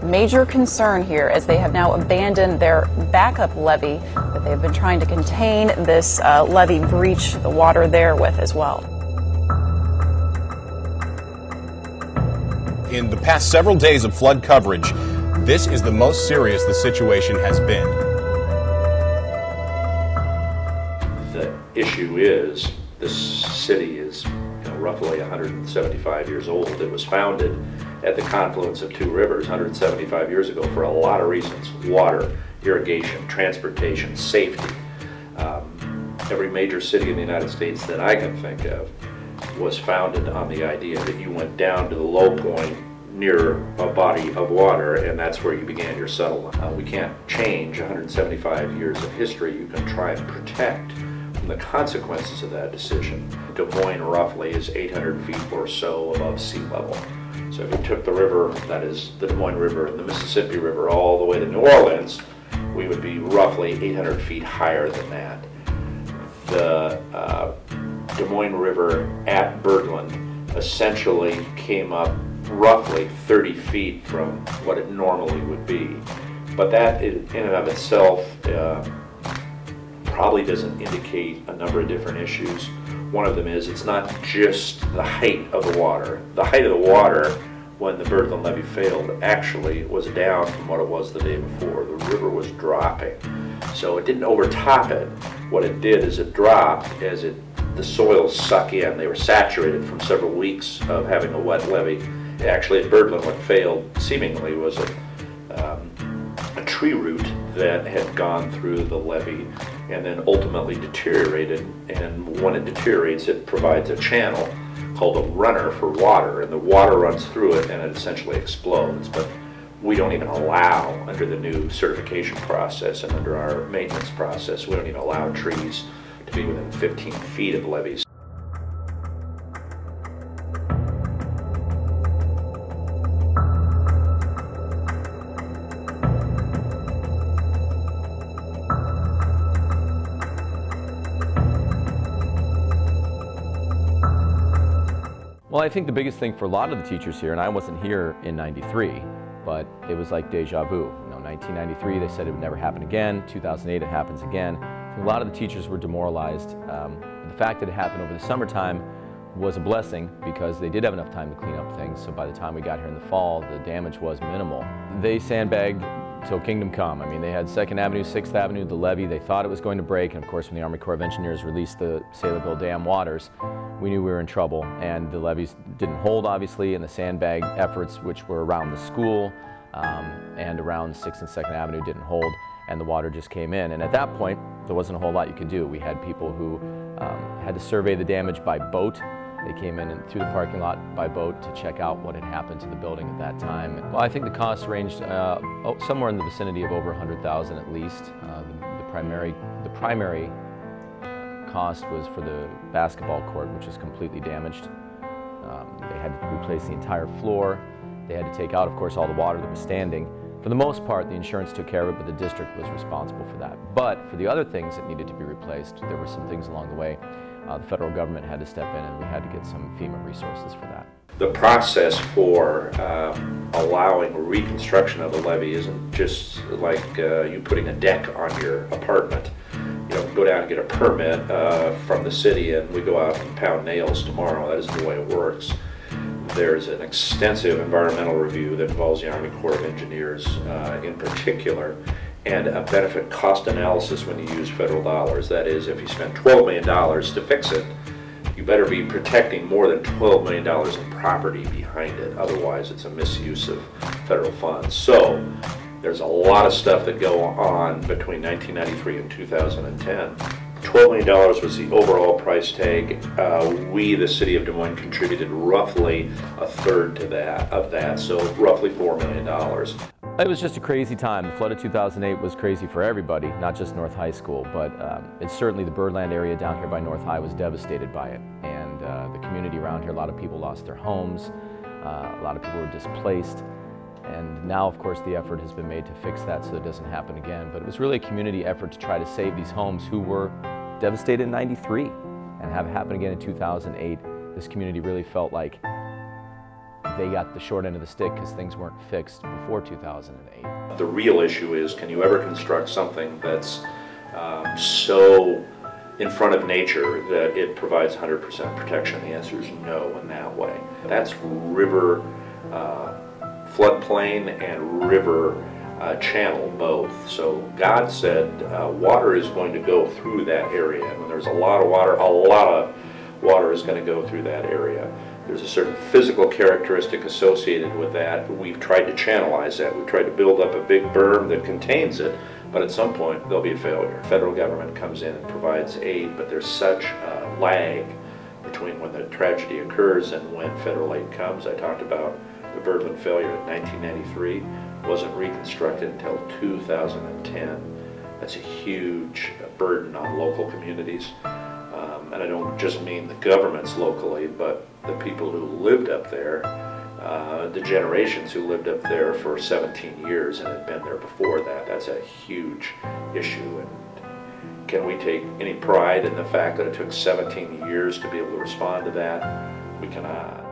Major concern here as they have now abandoned their backup levee that they have been trying to contain this levee breach, the water there with as well. In the past several days of flood coverage, this is the most serious the situation has been. The issue is this city is roughly 175 years old. It was founded at the confluence of two rivers 175 years ago for a lot of reasons: water, irrigation, transportation, safety. Every major city in the United States that I can think of was founded on the idea that you went down to the low point near a body of water, and that's where you began your settlement. We can't change 175 years of history. You can try and protect from the consequences of that decision. Des Moines roughly is 800 feet or so above sea level. So if you took the river, that is the Des Moines River and the Mississippi River, all the way to New Orleans, we would be roughly 800 feet higher than that. The Des Moines River at Birdland essentially came up roughly 30 feet from what it normally would be. But that in and of itself probably doesn't indicate a number of different issues. One of them is it's not just the height of the water. The height of the water when the Birdland Levee failed actually was down from what it was the day before. The river was dropping. So it didn't overtop it. What it did is it dropped as the soils suck in. They were saturated from several weeks of having a wet levee. Actually at Birdland what failed seemingly was a tree root that had gone through the levee and then ultimately deteriorated, and when it deteriorates it provides a channel called a runner for water, and the water runs through it and it essentially explodes. But we don't even allow, under the new certification process and under our maintenance process, we don't even allow trees to be within 15 feet of levees. Well, I think the biggest thing for a lot of the teachers here, and I wasn't here in '93, but it was like deja vu. 1993, they said it would never happen again. 2008, it happens again. I think a lot of the teachers were demoralized. The fact that it happened over the summertime was a blessing because they did have enough time to clean up things. So by the time we got here in the fall, the damage was minimal. They sandbagged till kingdom come. I mean, they had 2nd Avenue, 6th Avenue, the levee. They thought it was going to break, and of course, when the Army Corps of Engineers released the Saylorville Dam waters, we knew we were in trouble. And the levees didn't hold, obviously, and the sandbag efforts, which were around the school and around 6th and 2nd Avenue, didn't hold, and the water just came in. And at that point, there wasn't a whole lot you could do. We had people who had to survey the damage by boat. They came in and through the parking lot by boat to check out what had happened to the building at that time. Well, I think the costs ranged somewhere in the vicinity of over $100,000 at least. The primary cost was for the basketball court, which is completely damaged. They had to replace the entire floor. They had to take out, of course, all the water that was standing. For the most part, the insurance took care of it, but the district was responsible for that. But for the other things that needed to be replaced, there were some things along the way. The federal government had to step in, and we had to get some FEMA resources for that. The process for allowing reconstruction of the levee isn't just like you putting a deck on your apartment. You don't go down and get a permit from the city and we go out and pound nails tomorrow. That isn't the way it works. There's an extensive environmental review that involves the Army Corps of Engineers in particular, and a benefit cost analysis when you use federal dollars. That is, if you spend $12 million to fix it, you better be protecting more than $12 million in property behind it. Otherwise, it's a misuse of federal funds. So there's a lot of stuff that go on between 1993 and 2010. $12 million was the overall price tag. We, the city of Des Moines, contributed roughly a third to that, so roughly $4 million. It was just a crazy time. The flood of 2008 was crazy for everybody, not just North High School, but it's certainly the Birdland area down here by North High was devastated by it. And the community around here, a lot of people lost their homes, a lot of people were displaced. And now, of course, the effort has been made to fix that so it doesn't happen again. But it was really a community effort to try to save these homes who were devastated in '93 and have it happen again in 2008. This community really felt like they got the short end of the stick because things weren't fixed before 2008. The real issue is, can you ever construct something that's so in front of nature that it provides 100% protection? The answer is no in that way. That's river floodplain and river channel both. So God said water is going to go through that area, and when there's a lot of water is going to go through that area. There's a certain physical characteristic associated with that. We've tried to channelize that. We've tried to build up a big berm that contains it, but at some point there'll be a failure. Federal government comes in and provides aid, but there's such a lag between when the tragedy occurs and when federal aid comes. I talked about the Birdland failure in 1993, wasn't reconstructed until 2010. That's a huge burden on local communities. And I don't just mean the governments locally, but the people who lived up there, the generations who lived up there for 17 years and had been there before that. That's a huge issue. And can we take any pride in the fact that it took 17 years to be able to respond to that? We cannot.